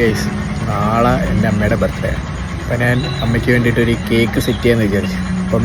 Guys, നാളെ എൻ്റെ അമ്മയുടെ ബർത്ത്ഡേ. അപ്പം ഞാൻ അമ്മയ്ക്ക് വേണ്ടിയിട്ട് ഒരു കേക്ക് സെറ്റ് ചെയ്യാമെന്ന് വിചാരിച്ചു. അപ്പം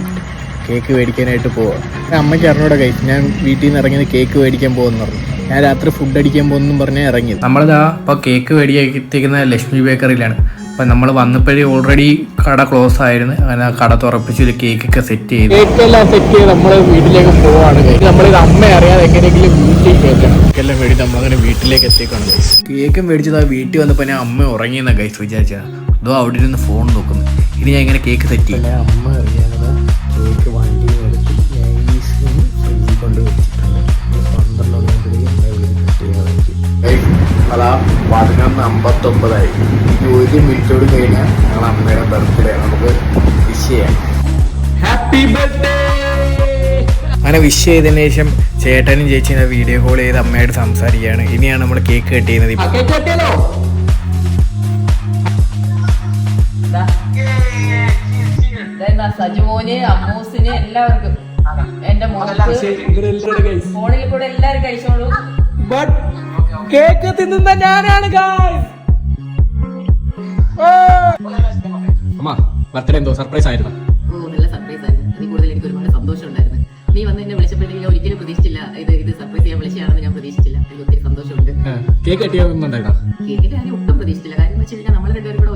കേക്ക് മേടിക്കാനായിട്ട് പോവാം. അമ്മയ്ക്ക് അറിഞ്ഞൂടെ ഗൈസ്, ഞാൻ വീട്ടിൽ നിന്ന് ഇറങ്ങിയത് കേക്ക് മേടിക്കാൻ പോകുമെന്ന് പറഞ്ഞു. ഞാൻ രാത്രി ഫുഡ് അടിക്കാൻ പോകുമെന്നും പറഞ്ഞാൽ ഇറങ്ങിയത്. നമ്മളിതാ ഇപ്പോൾ കേക്ക് മേടിക്കുന്ന ലക്ഷ്മി ബേക്കറിയിലാണ്. അപ്പം നമ്മൾ വന്നപ്പോഴേ ഓൾറെഡി കട ക്ലോസ് ആയിരുന്നു. അങ്ങനെ കട തുറപ്പിച്ച് ഒരു കേക്കൊക്കെ സെറ്റ് ചെയ്തു. കേക്കെല്ലാം സെറ്റ് ചെയ്ത് നമ്മൾ വീട്ടിലേക്ക് പോവാണ്. നമ്മളിത് അമ്മ അറിയാതെ എങ്ങനെയെങ്കിലും വീട്ടിൽ കേൾക്കണം. കേക്കെല്ലാം മേടിച്ച് നമ്മളങ്ങനെ വീട്ടിലേക്ക് എത്തിക്കണം ഗൈസ്. കേക്കും മേടിച്ചത് ആ വീട്ടിൽ വന്നപ്പോൾ ഞാൻ അമ്മ ഉറങ്ങിയെന്നാണ് ഗൈസ് വിചാരിച്ചത്. അതോ അവിടെ ഇരുന്ന് ഫോൺ നോക്കുന്നു. ഇനി ഞാൻ ഇങ്ങനെ കേക്ക് സെറ്റ് ചെയ്യില്ല. അമ്മ അറിയാതെ കേക്ക് വണ്ടി എടുത്ത് ഫ്രിഡ്ജിൽ കൊണ്ട് വെച്ചിട്ടുണ്ട്. 12 അതാ 11:59. 1 മിനിറ്റോട് കഴിഞ്ഞാൽ ഞങ്ങൾ അമ്മയുടെ ബർത്ത്ഡേ. നമുക്ക് വിഷ് ചെയ്യാം. Happy birthday. അങ്ങനെ വിഷ് ചെയ്തതിന് ശേഷം ചേട്ടനും ചേച്ചിയും വീഡിയോ കോൾ ചെയ്ത് അമ്മയോട് സംസാരിക്കുകയാണ്. ഇനിയാണ് നമ്മൾ കേക്ക് കട്ട് ചെയ്യുന്നത്. സജുമോന്, അമ്മൂസിന്, എല്ലാവർക്കും, എന്റെ ഫോണിൽ കൂടെ എല്ലാരും കഴിച്ചോളൂ. കേക്ക് തിന്നുന്ന ഞാനാണ്. ബർത്ത്ഡേ എന്തോ സർപ്രൈസ് ആയിരുന്നു. നല്ല സർപ്രൈസ് ആയിരുന്നു. അതിൽ കൂടുതൽ എനിക്ക് ഒരുപാട് സന്തോഷം ഉണ്ടായിരുന്നു. നീ വന്ന് എന്നെ വിളിച്ചപ്പോഴത്തേക്ക് ഞാൻ ഒരിക്കലും പ്രതീക്ഷിച്ചില്ല ഇത് സർപ്രൈസ് ചെയ്യാൻ വിളിച്ചാണെന്ന് ഞാൻ പ്രതീക്ഷിച്ചില്ല. എനിക്ക് ഒത്തിരി സന്തോഷമുണ്ട്. കേക്ക് കട്ടിയാവുന്നുണ്ടായിരുന്നോ? കേക്കിന്റെ കാര്യം ഒട്ടും പ്രതീക്ഷിച്ചില്ല. കാര്യം എന്ന് വെച്ച് കഴിഞ്ഞാൽ നമ്മൾ രണ്ടുപേരും കൂടെ